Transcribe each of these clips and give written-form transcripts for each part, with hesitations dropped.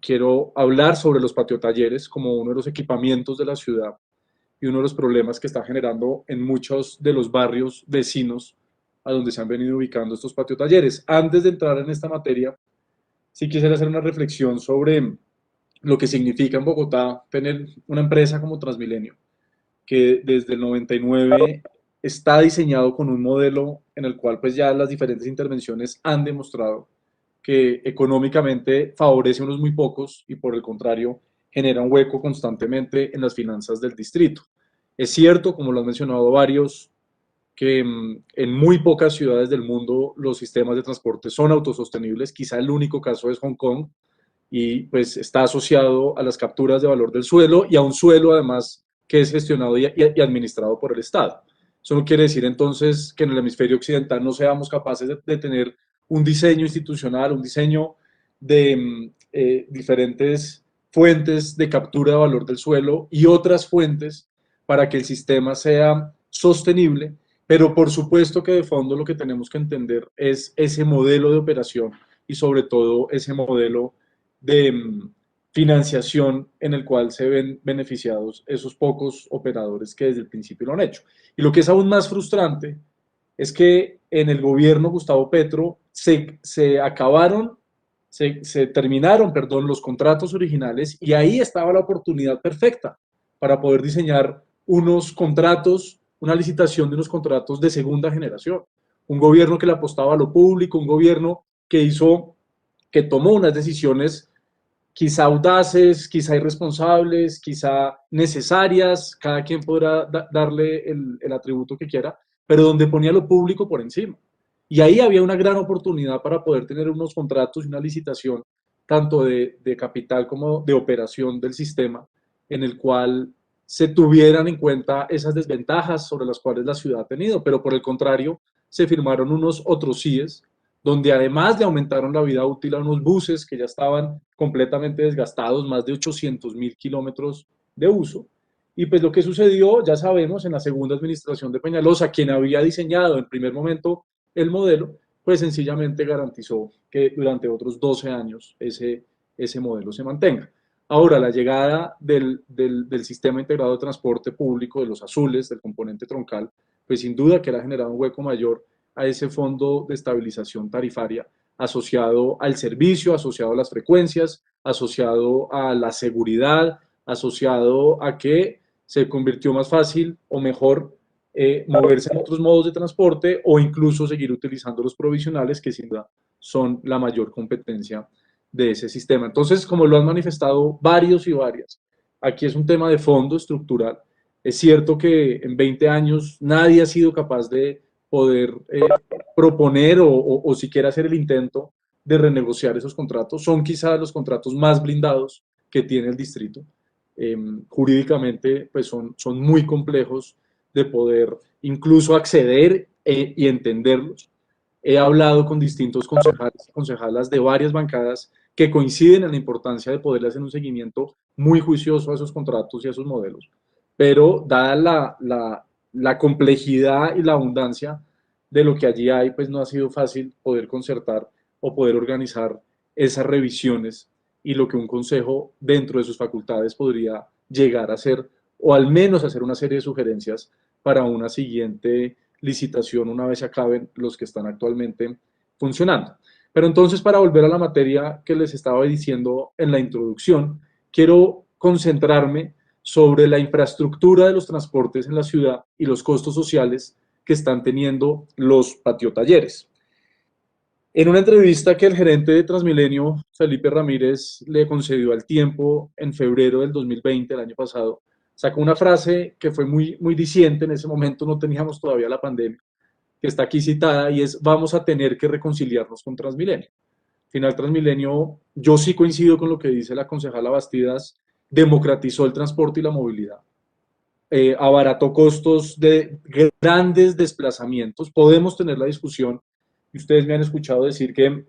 Quiero hablar sobre los patiotalleres como uno de los equipamientos de la ciudad y uno de los problemas que está generando en muchos de los barrios vecinos a donde se han venido ubicando estos patiotalleres. Antes de entrar en esta materia, sí quisiera hacer una reflexión sobre lo que significa en Bogotá tener una empresa como Transmilenio, que desde el 99 está diseñado con un modelo en el cual pues ya las diferentes intervenciones han demostrado que económicamente favorece a unos muy pocos y por el contrario genera un hueco constantemente en las finanzas del distrito. Es cierto, como lo han mencionado varios, que en muy pocas ciudades del mundo los sistemas de transporte son autosostenibles. Quizá el único caso es Hong Kong y pues está asociado a las capturas de valor del suelo y a un suelo además que es gestionado y administrado por el Estado. Eso no quiere decir entonces que en el hemisferio occidental no seamos capaces de tener un diseño institucional, un diseño de diferentes fuentes de captura de valor del suelo y otras fuentes para que el sistema sea sostenible, pero por supuesto que de fondo lo que tenemos que entender es ese modelo de operación y sobre todo ese modelo de financiación en el cual se ven beneficiados esos pocos operadores que desde el principio lo han hecho. Y lo que es aún más frustrante es que en el gobierno Gustavo Petro se acabaron, se terminaron, perdón, los contratos originales y ahí estaba la oportunidad perfecta para poder diseñar unos contratos, una licitación de unos contratos de segunda generación. Un gobierno que le apostaba a lo público, un gobierno que hizo, que tomó unas decisiones quizá audaces, quizá irresponsables, quizá necesarias, cada quien podrá darle el atributo que quiera, pero donde ponía lo público por encima. Y ahí había una gran oportunidad para poder tener unos contratos y una licitación, tanto de capital como de operación del sistema, en el cual se tuvieran en cuenta esas desventajas sobre las cuales la ciudad ha tenido, pero por el contrario, se firmaron unos otros CIES donde además le aumentaron la vida útil a unos buses que ya estaban completamente desgastados, más de 800.000 kilómetros de uso. Y pues lo que sucedió, ya sabemos, en la segunda administración de Peñalosa, quien había diseñado en primer momento el modelo, pues sencillamente garantizó que durante otros 12 años ese modelo se mantenga. Ahora, la llegada del sistema integrado de transporte público, de los azules, del componente troncal, pues sin duda que le ha generado un hueco mayor a ese fondo de estabilización tarifaria asociado al servicio, asociado a las frecuencias, asociado a la seguridad, asociado a que se convirtió más fácil o mejor moverse en otros modos de transporte o incluso seguir utilizando los provisionales que sin duda son la mayor competencia de ese sistema. Entonces, como lo han manifestado varios y varias, aquí es un tema de fondo estructural. Es cierto que en 20 años nadie ha sido capaz de poder proponer o siquiera hacer el intento de renegociar esos contratos. Son quizás los contratos más blindados que tiene el distrito. Jurídicamente, pues son muy complejos de poder incluso acceder y entenderlos. He hablado con distintos concejales y concejalas de varias bancadas que coinciden en la importancia de poderle hacer un seguimiento muy juicioso a esos contratos y a esos modelos. Pero dada la complejidad y la abundancia de lo que allí hay, pues no ha sido fácil poder concertar o poder organizar esas revisiones y lo que un consejo dentro de sus facultades podría llegar a hacer o al menos hacer una serie de sugerencias para una siguiente licitación una vez se acaben los que están actualmente funcionando. Pero entonces, para volver a la materia que les estaba diciendo en la introducción, quiero concentrarme sobre la infraestructura de los transportes en la ciudad y los costos sociales que están teniendo los patiotalleres. En una entrevista que el gerente de Transmilenio, Felipe Ramírez, le concedió al Tiempo en febrero del 2020, el año pasado, sacó una frase que fue muy diciente, en ese momento no teníamos todavía la pandemia, que está aquí citada y es: vamos a tener que reconciliarnos con Transmilenio. Al final, Transmilenio, yo sí coincido con lo que dice la concejala Bastidas, democratizó el transporte y la movilidad, abarató costos de grandes desplazamientos. Podemos tener la discusión, y ustedes me han escuchado decir que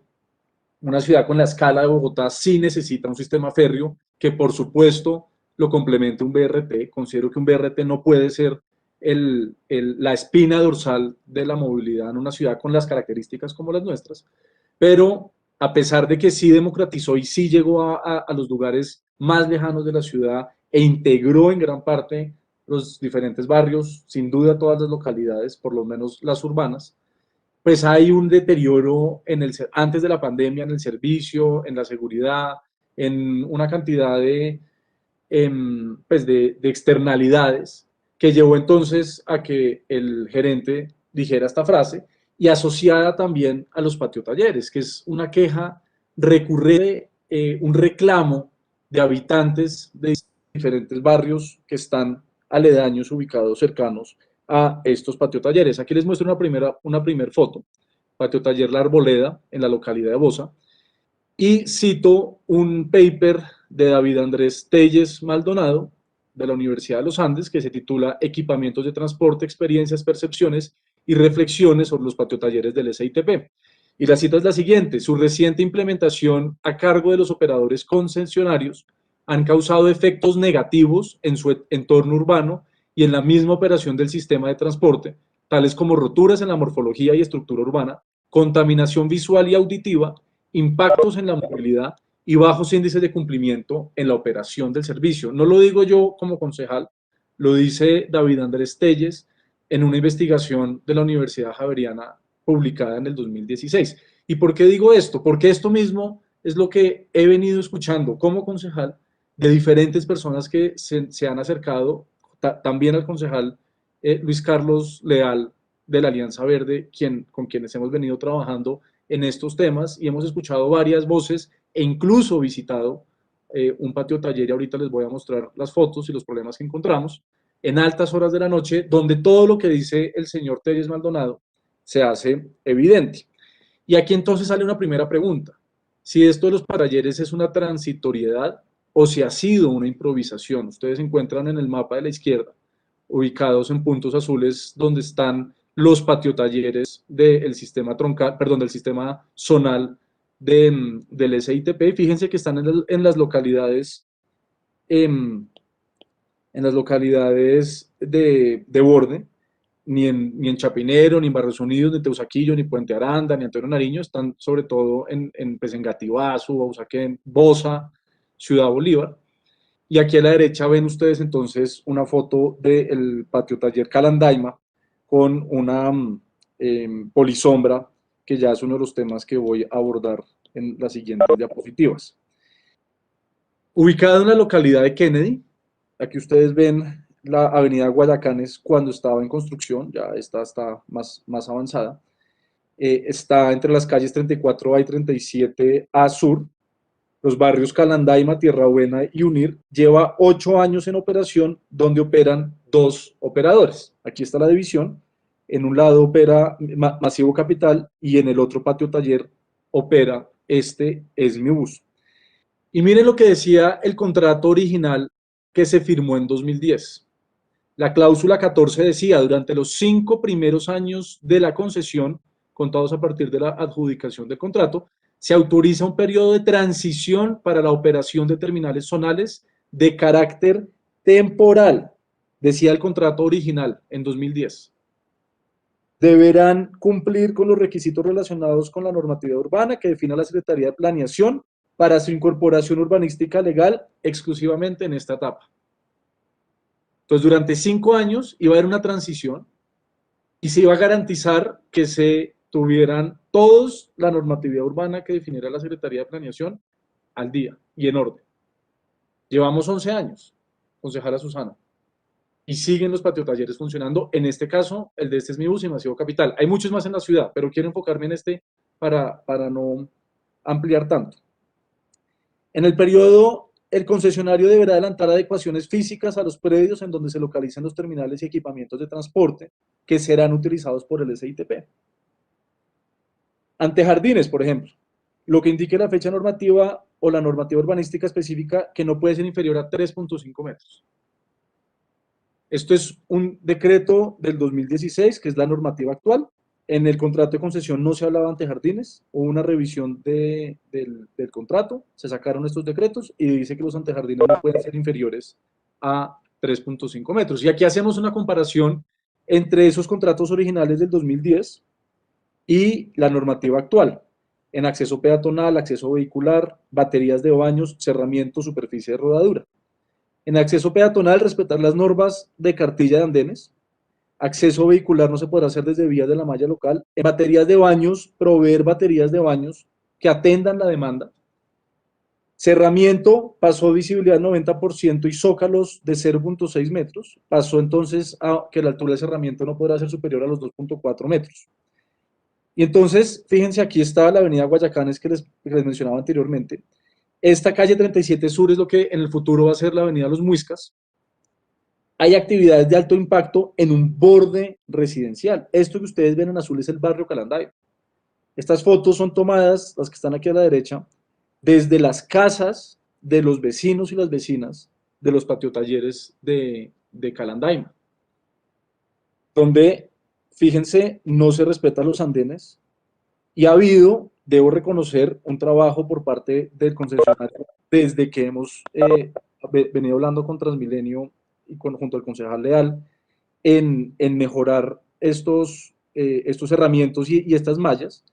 una ciudad con la escala de Bogotá sí necesita un sistema férreo que por supuesto lo complemente un BRT. Considero que un BRT no puede ser la espina dorsal de la movilidad en una ciudad con las características como las nuestras, pero a pesar de que sí democratizó y sí llegó a los lugares más lejanos de la ciudad e integró en gran parte los diferentes barrios, sin duda todas las localidades, por lo menos las urbanas, pues hay un deterioro antes de la pandemia en el servicio, en la seguridad, en una cantidad pues de externalidades que llevó entonces a que el gerente dijera esta frase y asociada también a los patiotalleres, que es una queja recurrente, un reclamo de habitantes de diferentes barrios que están aledaños, ubicados cercanos a estos patiotalleres. Aquí les muestro una primera foto. Patio Taller La Arboleda, en la localidad de Bosa, y cito un paper de David Andrés Telles Maldonado, de la Universidad de los Andes, que se titula Equipamientos de transporte, experiencias, percepciones y reflexiones sobre los patiotalleres del SITP. Y la cita es la siguiente: su reciente implementación a cargo de los operadores concesionarios han causado efectos negativos en su entorno urbano y en la misma operación del sistema de transporte, tales como roturas en la morfología y estructura urbana, contaminación visual y auditiva, impactos en la movilidad y bajos índices de cumplimiento en la operación del servicio. No lo digo yo como concejal, lo dice David Andrés Telles en una investigación de la Universidad Javeriana publicada en el 2016. ¿Y por qué digo esto? Porque esto mismo es lo que he venido escuchando como concejal de diferentes personas que se han acercado también al concejal Luis Carlos Leal de la Alianza Verde, con quienes hemos venido trabajando en estos temas y hemos escuchado varias voces e incluso visitado un patio taller y ahorita les voy a mostrar las fotos y los problemas que encontramos en altas horas de la noche, donde todo lo que dice el señor Telles Maldonado se hace evidente. Y aquí entonces sale una primera pregunta: si esto de los talleres es una transitoriedad o si ha sido una improvisación. Ustedes se encuentran en el mapa de la izquierda, ubicados en puntos azules, donde están los patiotalleres del sistema troncal, perdón, del sistema zonal del SITP. Fíjense que están en las localidades, en las localidades de borde, ni en Chapinero, ni en Barrios Unidos, ni Teusaquillo, ni Puente Aranda, ni Antonio Nariño, están sobre todo pues en Gatibazo, Bausaquén, Bosa, Ciudad Bolívar. Y aquí a la derecha ven ustedes entonces una foto del patio taller Calandaima con una polisombra, que ya es uno de los temas que voy a abordar en las siguientes diapositivas. Ubicado en la localidad de Kennedy, aquí ustedes ven la avenida Guayacanes cuando estaba en construcción, ya esta está más avanzada. Está entre las calles 34A y 37A Sur, los barrios Calandaima, Tierra Buena y Unir. Lleva 8 años en operación, donde operan 2 operadores. Aquí está la división. En un lado opera Masivo Capital y en el otro patio taller opera Es Mi Bus. Y miren lo que decía el contrato original que se firmó en 2010. La cláusula 14 decía: durante los 5 primeros años de la concesión, contados a partir de la adjudicación del contrato, se autoriza un periodo de transición para la operación de terminales zonales de carácter temporal, decía el contrato original en 2010. Deberán cumplir con los requisitos relacionados con la normatividad urbana que define la Secretaría de Planeación para su incorporación urbanística legal exclusivamente en esta etapa. Entonces, durante 5 años iba a haber una transición y se iba a garantizar que se tuvieran todos la normatividad urbana que definiera la Secretaría de Planeación al día y en orden. Llevamos 11 años, concejala Susana, y siguen los patiotalleres funcionando. En este caso, el de Es Mi Bus y Masivo Capital. Hay muchos más en la ciudad, pero quiero enfocarme en este para no ampliar tanto. En el periodo, el concesionario deberá adelantar adecuaciones físicas a los predios en donde se localizan los terminales y equipamientos de transporte que serán utilizados por el SITP. Ante jardines, por ejemplo, lo que indique la fecha normativa o la normativa urbanística específica, que no puede ser inferior a 3.5 metros. Esto es un decreto del 2016, que es la normativa actual. En el contrato de concesión no se hablaba ante jardines, hubo una revisión del contrato, se sacaron estos decretos y dice que los antejardines no pueden ser inferiores a 3.5 metros. Y aquí hacemos una comparación entre esos contratos originales del 2010 y la normativa actual. en acceso peatonal, acceso vehicular, baterías de baños, cerramiento, superficie de rodadura. En acceso peatonal, respetar las normas de cartilla de andenes. Acceso vehicular no se podrá hacer desde vías de la malla local. En baterías de baños, proveer baterías de baños que atendan la demanda. Cerramiento pasó visibilidad 90% y zócalos de 0.6 metros. Pasó entonces a que la altura del cerramiento no podrá ser superior a los 2.4 metros. Y entonces, fíjense, aquí está la avenida Guayacanes que les mencionaba anteriormente. Esta calle 37 Sur es lo que en el futuro va a ser la avenida Los Muiscas. Hay actividades de alto impacto en un borde residencial. Esto que ustedes ven en azul es el barrio Calanday. Estas fotos son tomadas, las que están aquí a la derecha, desde las casas de los vecinos y las vecinas de los patiotalleres de Calandaima, donde, fíjense, no se respetan los andenes y ha habido, debo reconocer, un trabajo por parte del concesionario desde que hemos venido hablando con Transmilenio y junto al concejal Leal en mejorar estos herramientas y estas mallas.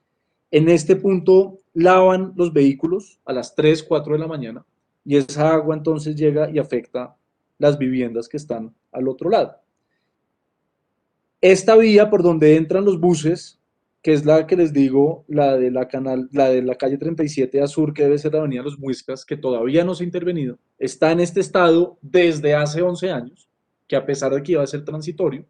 En este punto lavan los vehículos a las 3, 4 de la mañana y esa agua entonces llega y afecta las viviendas que están al otro lado. Esta vía por donde entran los buses, que es la que les digo, la de la calle 37 a sur, que debe ser la avenida Los Muiscas, que todavía no se ha intervenido, está en este estado desde hace 11 años, que a pesar de que iba a ser transitorio,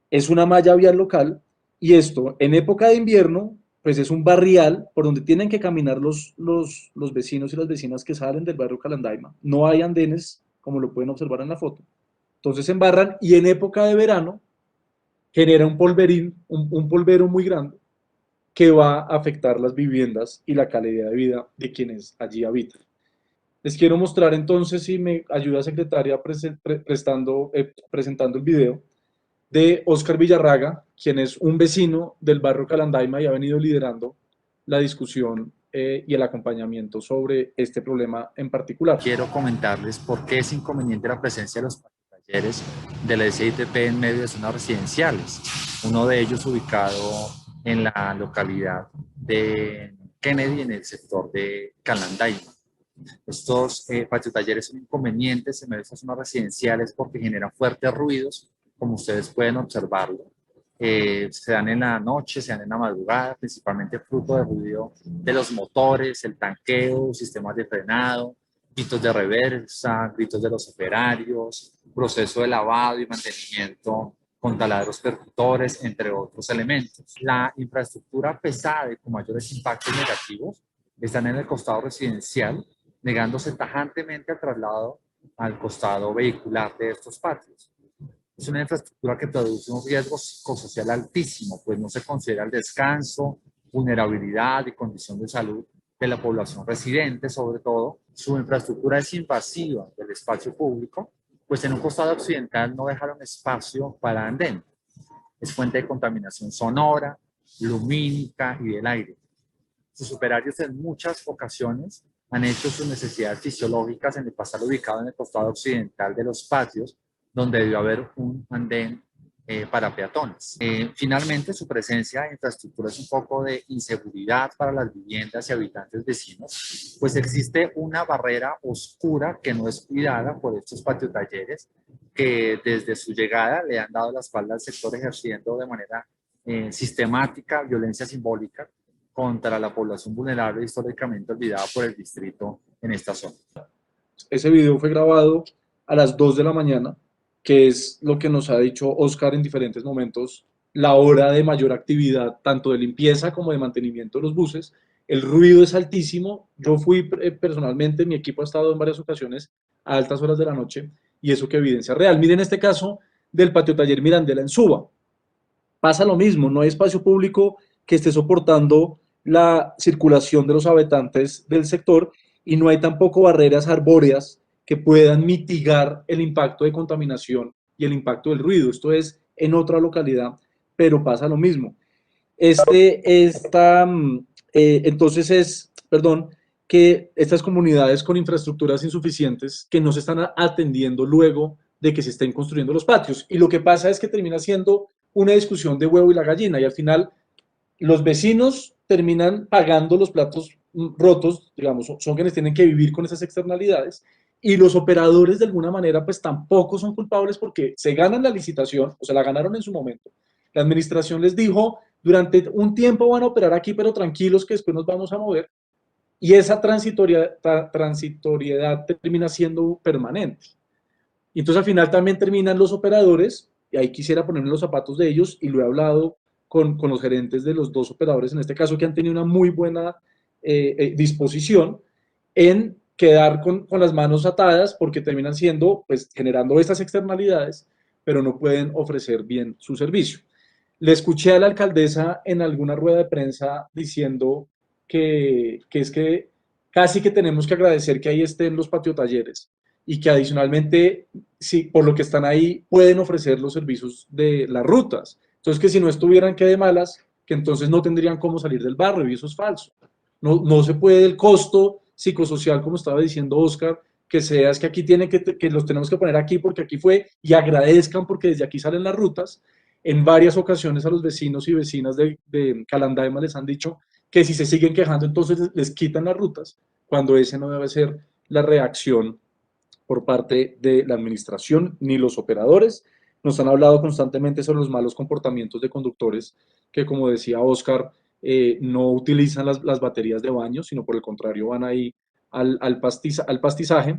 es una malla vial local y esto en época de invierno pues es un barrial por donde tienen que caminar los vecinos y las vecinas que salen del barrio Calandaima. No hay andenes, como lo pueden observar en la foto. Entonces se embarran y en época de verano genera un polverín, un polvero muy grande que va a afectar las viviendas y la calidad de vida de quienes allí habitan. Les quiero mostrar entonces, si me ayuda secretaria presentando el video, de Óscar Villarraga, quien es un vecino del barrio Calandaima y ha venido liderando la discusión y el acompañamiento sobre este problema en particular. Quiero comentarles por qué es inconveniente la presencia de los talleres de la SITP en medio de zonas residenciales. Uno de ellos ubicado en la localidad de Kennedy, en el sector de Calandaima. Estos patiotalleres son inconvenientes en medio de estas zonas residenciales porque generan fuertes ruidos, como ustedes pueden observarlo. Se dan en la noche, se dan en la madrugada, principalmente fruto del ruido de los motores, el tanqueo, sistemas de frenado, gritos de reversa, gritos de los operarios, proceso de lavado y mantenimiento con taladros percutores, entre otros elementos. La infraestructura pesada y con mayores impactos negativos están en el costado residencial, negándose tajantemente al traslado al costado vehicular de estos patios. Es una infraestructura que produce un riesgo psicosocial altísimo, pues no se considera el descanso, vulnerabilidad y condición de salud de la población residente, sobre todo. Su infraestructura es invasiva del espacio público, pues en un costado occidental no dejaron espacio para andén. Es fuente de contaminación sonora, lumínica y del aire. Sus operarios en muchas ocasiones han hecho sus necesidades fisiológicas en el pasar ubicado en el costado occidental de los patios, donde debió haber un andén para peatones. Finalmente, su presencia de infraestructura es un poco de inseguridad para las viviendas y habitantes vecinos, pues existe una barrera oscura que no es cuidada por estos patiotalleres, que desde su llegada le han dado la espalda al sector, ejerciendo de manera sistemática violencia simbólica contra la población vulnerable históricamente olvidada por el distrito en esta zona. Ese video fue grabado a las 2 de la mañana, que es lo que nos ha dicho Óscar en diferentes momentos, la hora de mayor actividad, tanto de limpieza como de mantenimiento de los buses. El ruido es altísimo. Yo fui personalmente, mi equipo ha estado en varias ocasiones a altas horas de la noche y eso que evidencia real. Miren este caso del patio taller Mirandela en Suba. Pasa lo mismo, no hay espacio público que esté soportando la circulación de los habitantes del sector y no hay tampoco barreras arbóreas que puedan mitigar el impacto de contaminación y el impacto del ruido. Esto es en otra localidad, pero pasa lo mismo. Entonces perdón, que estas comunidades con infraestructuras insuficientes que no se están atendiendo luego de que se estén construyendo los patios. Y lo que pasa es que termina siendo una discusión de huevo y la gallina y al final los vecinos terminan pagando los platos rotos, digamos, son quienes tienen que vivir con esas externalidades, y los operadores de alguna manera pues tampoco son culpables porque se ganan la licitación, o se la ganaron en su momento. La administración les dijo, durante un tiempo van a operar aquí, pero tranquilos que después nos vamos a mover, y esa transitoriedad termina siendo permanente. Y entonces al final también terminan los operadores, y ahí quisiera ponerme los zapatos de ellos, y lo he hablado con los gerentes de los dos operadores, en este caso, que han tenido una muy buena disposición en quedar con las manos atadas, porque terminan siendo, pues, generando estas externalidades, pero no pueden ofrecer bien su servicio. Le escuché a la alcaldesa en alguna rueda de prensa diciendo que es que casi que tenemos que agradecer que ahí estén los patiotalleres y que adicionalmente, sí, por lo que están ahí, pueden ofrecer los servicios de las rutas. Entonces, que si no estuvieran, que de malas, que entonces no tendrían cómo salir del barrio, y eso es falso. No, no se puede el costo psicosocial, como estaba diciendo Oscar, que sea, es que aquí tienen que los tenemos que poner aquí porque aquí fue, y agradezcan porque desde aquí salen las rutas. En varias ocasiones a los vecinos y vecinas de Calandaima les han dicho que si se siguen quejando, entonces les quitan las rutas, cuando ese no debe ser la reacción por parte de la administración ni los operadores. Nos han hablado constantemente sobre los malos comportamientos de conductores que, como decía Oscar, no utilizan las baterías de baño, sino por el contrario van ahí al pastizaje,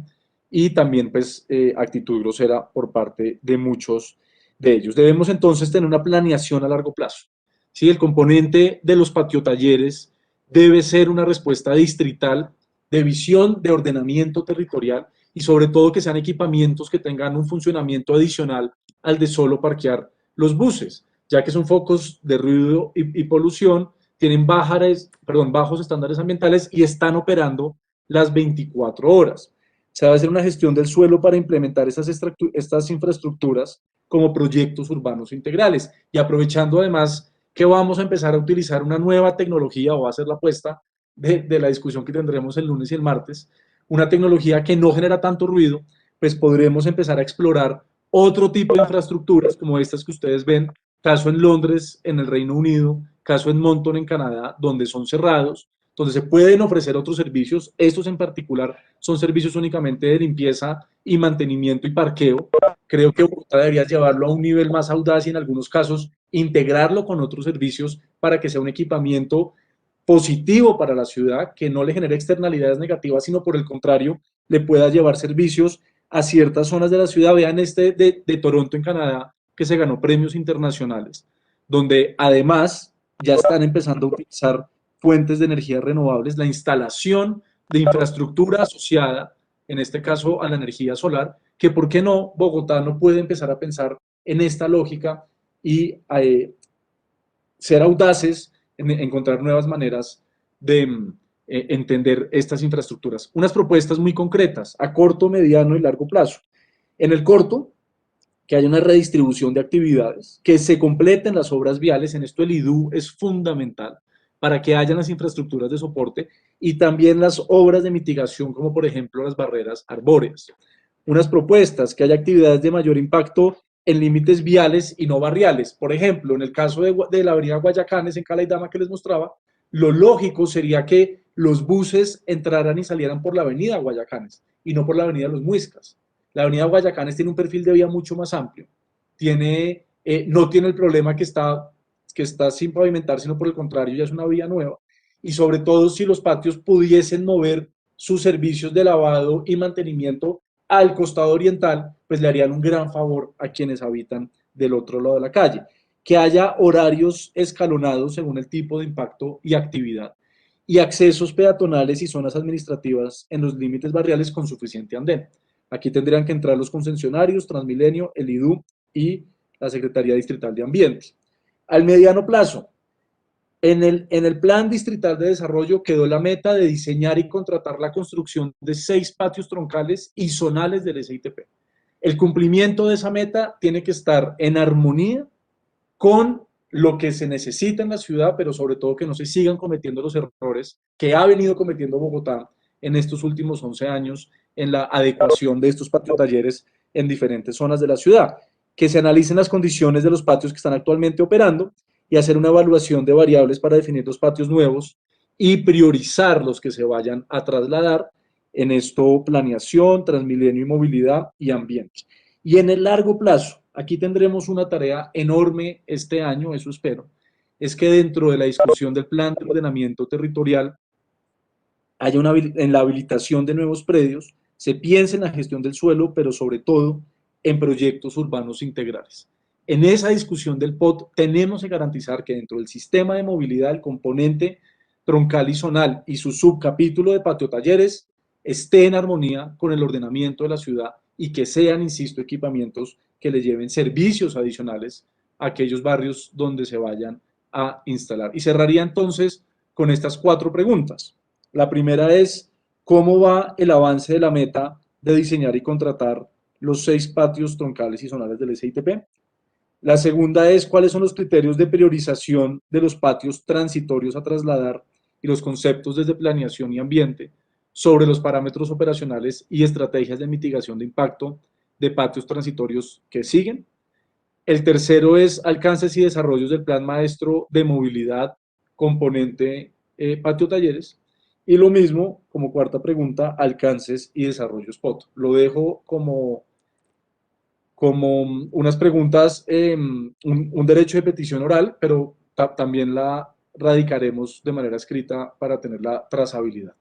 y también pues actitud grosera por parte de muchos de ellos. Debemos entonces tener una planeación a largo plazo. ¿Sí? El componente de los patiotalleres debe ser una respuesta distrital de visión de ordenamiento territorial, y sobre todo que sean equipamientos que tengan un funcionamiento adicional al de solo parquear los buses, ya que son focos de ruido y polución, tienen bajos estándares ambientales y están operando las 24 horas. Se va a hacer una gestión del suelo para implementar estas infraestructuras como proyectos urbanos integrales, y aprovechando además que vamos a empezar a utilizar una nueva tecnología, o va a ser la apuesta de la discusión que tendremos el lunes y el martes, una tecnología que no genera tanto ruido, pues podremos empezar a explorar otro tipo de infraestructuras como estas que ustedes ven, caso en Londres, en el Reino Unido, caso en Moncton, en Canadá, donde son cerrados, donde se pueden ofrecer otros servicios. Estos en particular son servicios únicamente de limpieza y mantenimiento y parqueo. Creo que Bogotá debería llevarlo a un nivel más audaz y en algunos casos integrarlo con otros servicios para que sea un equipamiento positivo para la ciudad, que no le genere externalidades negativas, sino por el contrario, le pueda llevar servicios a ciertas zonas de la ciudad. Vean este de Toronto, en Canadá, que se ganó premios internacionales, donde además ya están empezando a utilizar fuentes de energía renovables, la instalación de infraestructura asociada, en este caso a la energía solar, que por qué no Bogotá no puede empezar a pensar en esta lógica y ser audaces en encontrar nuevas maneras de entender estas infraestructuras. Unas propuestas muy concretas a corto, mediano y largo plazo. En el corto, que haya una redistribución de actividades, que se completen las obras viales. En esto el IDU es fundamental para que haya las infraestructuras de soporte y también las obras de mitigación, como por ejemplo las barreras arbóreas. Unas propuestas, que haya actividades de mayor impacto en límites viales y no barriales. Por ejemplo, en el caso de la avenida Guayacanes, en Calaidama, que les mostraba, lo lógico sería que los buses entraran y salieran por la avenida Guayacanes y no por la avenida Los Muiscas. La avenida Guayacanes tiene un perfil de vía mucho más amplio. No tiene el problema que está sin pavimentar, sino por el contrario, ya es una vía nueva. Y sobre todo, si los patios pudiesen mover sus servicios de lavado y mantenimiento al costado oriental, pues le harían un gran favor a quienes habitan del otro lado de la calle. Que haya horarios escalonados según el tipo de impacto y actividad, y accesos peatonales y zonas administrativas en los límites barriales con suficiente andén. Aquí tendrían que entrar los concesionarios, Transmilenio, el IDU y la Secretaría Distrital de Ambiente. Al mediano plazo, en el Plan Distrital de Desarrollo quedó la meta de diseñar y contratar la construcción de 6 patios troncales y zonales del SITP. El cumplimiento de esa meta tiene que estar en armonía con lo que se necesita en la ciudad, pero sobre todo que no se sigan cometiendo los errores que ha venido cometiendo Bogotá en estos últimos 11 años en la adecuación de estos patiotalleres en diferentes zonas de la ciudad. Que se analicen las condiciones de los patios que están actualmente operando y hacer una evaluación de variables para definir los patios nuevos y priorizar los que se vayan a trasladar. En esto, planeación, Transmilenio y movilidad y ambiente. Y en el largo plazo, aquí tendremos una tarea enorme este año, eso espero, es que dentro de la discusión del plan de ordenamiento territorial haya en la habilitación de nuevos predios, se piense en la gestión del suelo, pero sobre todo en proyectos urbanos integrales. En esa discusión del POT tenemos que garantizar que dentro del sistema de movilidad el componente troncal y zonal y su subcapítulo de patio talleres esté en armonía con el ordenamiento de la ciudad y que sean, insisto, equipamientos que le lleven servicios adicionales a aquellos barrios donde se vayan a instalar. Y cerraría entonces con estas 4 preguntas. La primera es, ¿cómo va el avance de la meta de diseñar y contratar los 6 patios troncales y zonales del SITP? La segunda es, ¿cuáles son los criterios de priorización de los patios transitorios a trasladar y los conceptos desde planeación y ambiente sobre los parámetros operacionales y estrategias de mitigación de impacto de patios transitorios que siguen? El tercero es alcances y desarrollos del plan maestro de movilidad, componente patio talleres. Y lo mismo, como cuarta pregunta, alcances y desarrollos POT. Lo dejo como unas preguntas, un derecho de petición oral, pero también la radicaremos de manera escrita para tener la trazabilidad.